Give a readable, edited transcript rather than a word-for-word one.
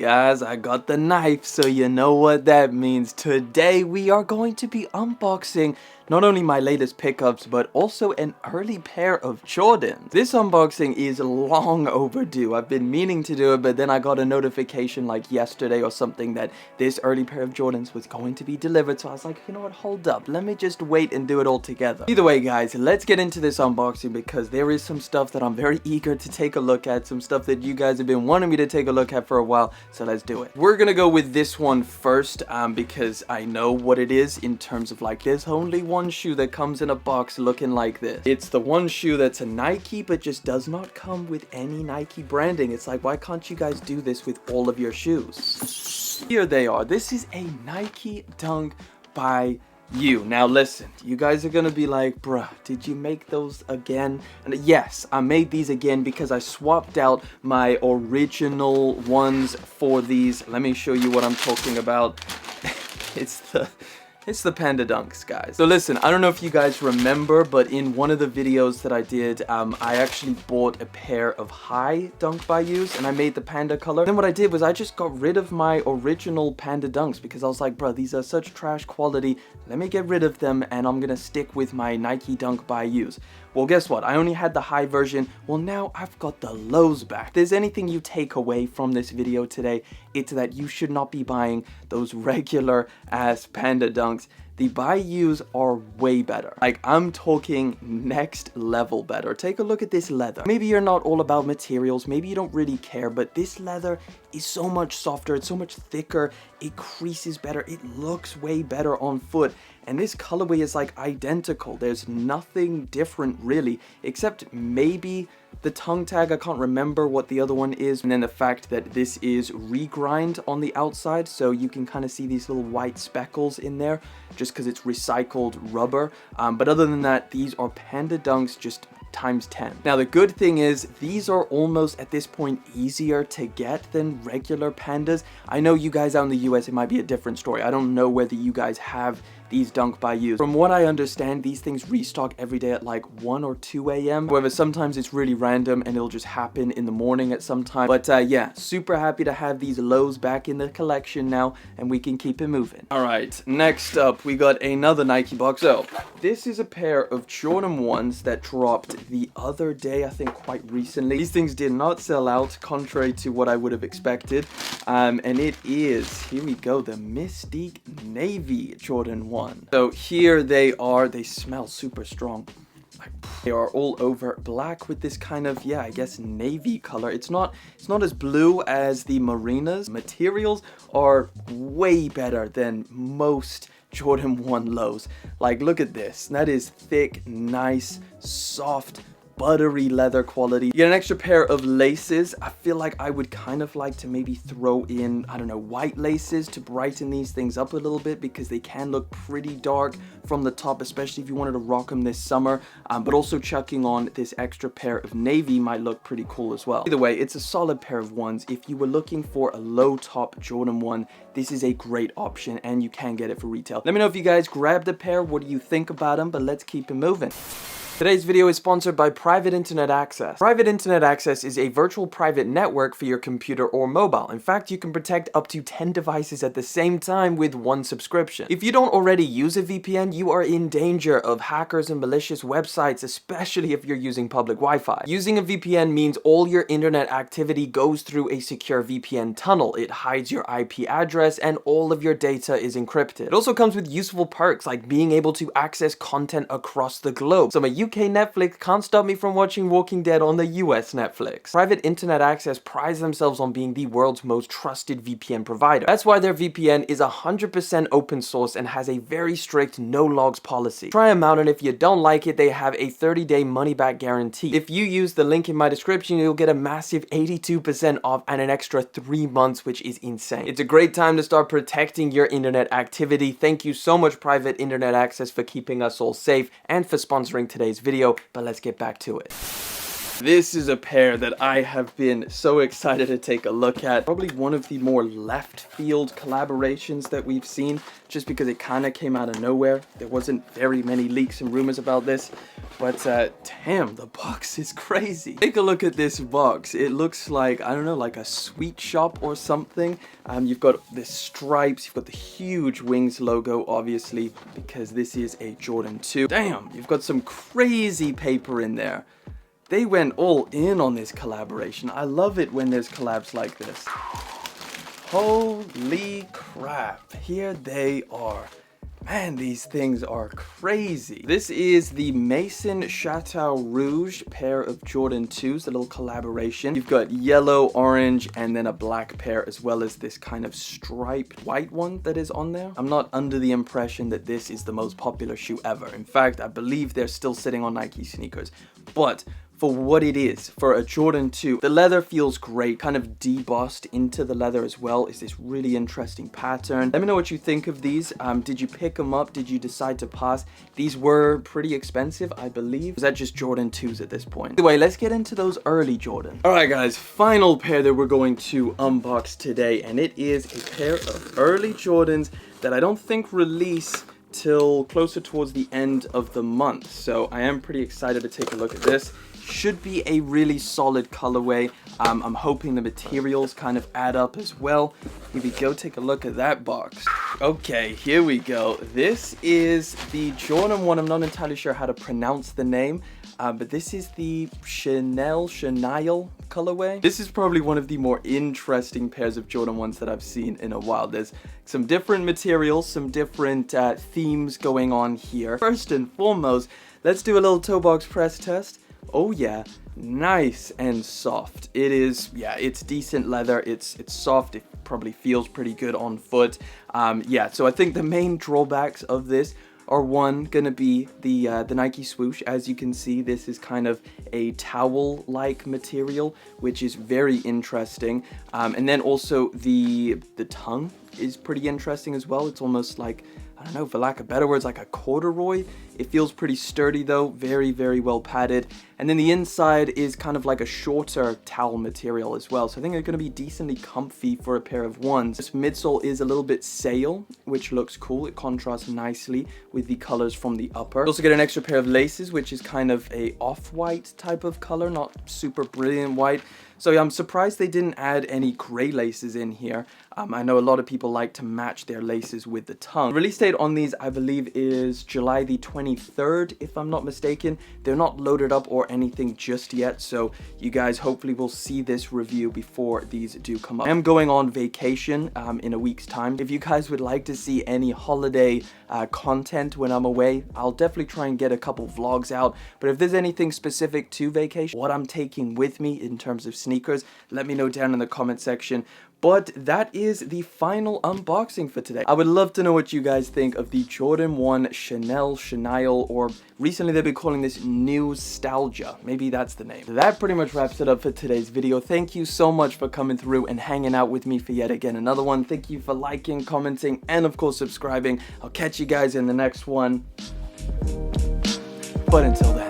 Guys, I got the knife, so you know what that means. Today we are going to be unboxing not only my latest pickups, but also an early pair of Jordans. This unboxing is long overdue. I've been meaning to do it, but then I got a notification like yesterday or something that this early pair of Jordans was going to be delivered. So I was like, you know what, hold up. Let me just wait and do it all together. Either way, guys, let's get into this unboxing because there is some stuff that I'm very eager to take a look at. Some stuff that you guys have been wanting me to take a look at for a while. So let's do it. We're gonna go with this one first because I know what it is in terms of like there's only one shoe that comes in a box looking like this. It's the one shoe that's a Nike but just does not come with any Nike branding. It's like, why can't you guys do this with all of your shoes? Here they are. This is a Nike Dunk by You. Now listen, you guys are gonna be like, bruh, did you make those again? And yes, I made these again because I swapped out my original ones for these. Let me show you what I'm talking about. It's the Panda Dunks, guys. So listen, I don't know if you guys remember, but in one of the videos that I did, I actually bought a pair of high Dunk by Yous, and I made the Panda color. Then what I did was I just got rid of my original Panda Dunks because I was like, bro, these are such trash quality. Let me get rid of them, and I'm gonna stick with my Nike Dunk by Yous. Well, guess what? I only had the high version. Well, now I've got the lows back. If there's anything you take away from this video today, it's that you should not be buying those regular ass Panda Dunks. The by Yous are way better. Like, I'm talking next level better. Take a look at this leather. Maybe you're not all about materials, maybe you don't really care, but this leather is so much softer, it's so much thicker, it creases better, it looks way better on foot, and this colorway is like identical. There's nothing different really, except maybe the tongue tag. I can't remember what the other one is, and then the fact that this is regrind on the outside, so you can kind of see these little white speckles in there just because it's recycled rubber. But other than that, these are Panda Dunks just times 10. Now the good thing is these are almost at this point easier to get than regular Pandas. I know you guys out in the US, it might be a different story. I don't know whether you guys have these Dunk by Yous. From what I understand, these things restock every day at like 1 or 2 a.m. However, sometimes it's really random and it'll just happen in the morning at some time. But yeah, super happy to have these lows back in the collection now, and we can keep it moving. All right, next up, we got another Nike box. So this is a pair of Jordan 1s that dropped the other day, I think quite recently. These things did not sell out, contrary to what I would have expected. And it is, here we go, the Mystique Navy Jordan 1. So here they are. They smell super strong. Like, they are all over black with this kind of, yeah, I guess navy color. It's not as blue as the Marinas. Materials are way better than most Jordan 1 lows. Like, look at this. That is thick, nice, soft, buttery leather quality. You get an extra pair of laces. I feel like I would kind of like to maybe throw in, I don't know, white laces to brighten these things up a little bit because they can look pretty dark from the top, especially if you wanted to rock them this summer. But also chucking on this extra pair of navy might look pretty cool as well. Either way, it's a solid pair of ones. If you were looking for a low top Jordan 1, this is a great option and you can get it for retail. Let me know if you guys grabbed a pair. What do you think about them? But let's keep it moving. Today's video is sponsored by Private Internet Access. Private Internet Access is a virtual private network for your computer or mobile. In fact, you can protect up to 10 devices at the same time with one subscription. If you don't already use a VPN, you are in danger of hackers and malicious websites, especially if you're using public Wi-Fi. Using a VPN means all your internet activity goes through a secure VPN tunnel. It hides your IP address and all of your data is encrypted. It also comes with useful perks like being able to access content across the globe. So my UK Netflix can't stop me from watching Walking Dead on the US Netflix. Private Internet Access prides themselves on being the world's most trusted VPN provider. That's why their VPN is 100% open source and has a very strict no logs policy. Try them out, and if you don't like it, they have a 30-day money-back guarantee. If you use the link in my description, you'll get a massive 82% off and an extra 3 months, which is insane. It's a great time to start protecting your internet activity. Thank you so much, Private Internet Access, for keeping us all safe and for sponsoring today's video, but let's get back to it. This is a pair that I have been so excited to take a look at. Probably one of the more left field collaborations that we've seen, just because it kind of came out of nowhere. There wasn't very many leaks and rumors about this, but damn, the box is crazy. Take a look at this box. It looks like, I don't know, like a sweet shop or something. You've got the stripes, you've got the huge Wings logo, obviously, because this is a Jordan 2. Damn, you've got some crazy paper in there. They went all in on this collaboration. I love it when there's collabs like this. Holy crap, here they are. Man, these things are crazy. This is the Mason Chateau Rouge pair of Jordan 2s, the little collaboration. You've got yellow, orange, and then a black pair, as well as this kind of striped white one that is on there. I'm not under the impression that this is the most popular shoe ever. In fact, I believe they're still sitting on Nike sneakers. But for what it is, for a Jordan 2, the leather feels great, kind of debossed into the leather as well. It's this really interesting pattern. Let me know what you think of these. Did you pick them up? Did you decide to pass? These were pretty expensive, I believe. Is that just Jordan 2s at this point? Anyway, let's get into those early Jordan. All right, guys, final pair that we're going to unbox today, and it is a pair of early Jordans that I don't think release till closer towards the end of the month. So I am pretty excited to take a look at this. Should be a really solid colorway. I'm hoping the materials kind of add up as well. Here we go, take a look at that box. Okay, here we go. This is the Jordan 1. I'm not entirely sure how to pronounce the name, but this is the chenille colorway. This is probably one of the more interesting pairs of Jordan 1s that I've seen in a while. There's some different materials, some different themes going on here. First and foremost, let's do a little toe box press test. Oh yeah, nice and soft. It is, yeah, it's decent leather. It's soft. It probably feels pretty good on foot. Yeah, so I think the main drawbacks of this are gonna be the Nike swoosh. As you can see, this is kind of a towel-like material, which is very interesting. And then also the tongue is pretty interesting as well. It's almost like, I don't know, for lack of better words, like a corduroy. It feels pretty sturdy though, very, very well padded. And then the inside is kind of like a shorter towel material as well. So I think they're gonna be decently comfy for a pair of 1s. This midsole is a little bit sail, which looks cool. It contrasts nicely with the colors from the upper. You also get an extra pair of laces, which is kind of a off-white type of color, not super brilliant white. So yeah, I'm surprised they didn't add any gray laces in here. I know a lot of people like to match their laces with the tongue. The release date on these, I believe, is July the 23rd, if I'm not mistaken. They're not loaded up or anything just yet, so you guys hopefully will see this review before these do come up. I am going on vacation in a week's time. If you guys would like to see any holiday content when I'm away, I'll definitely try and get a couple vlogs out. But if there's anything specific to vacation, what I'm taking with me in terms of sneakers, let me know down in the comment section. But that is the final unboxing for today. I would love to know what you guys think of the Jordan 1 chenille, or recently they've been calling this nostalgia. Maybe that's the name. That pretty much wraps it up for today's video. Thank you so much for coming through and hanging out with me for yet again another one. Thank you for liking, commenting, and of course subscribing. I'll catch you guys in the next one. But until then.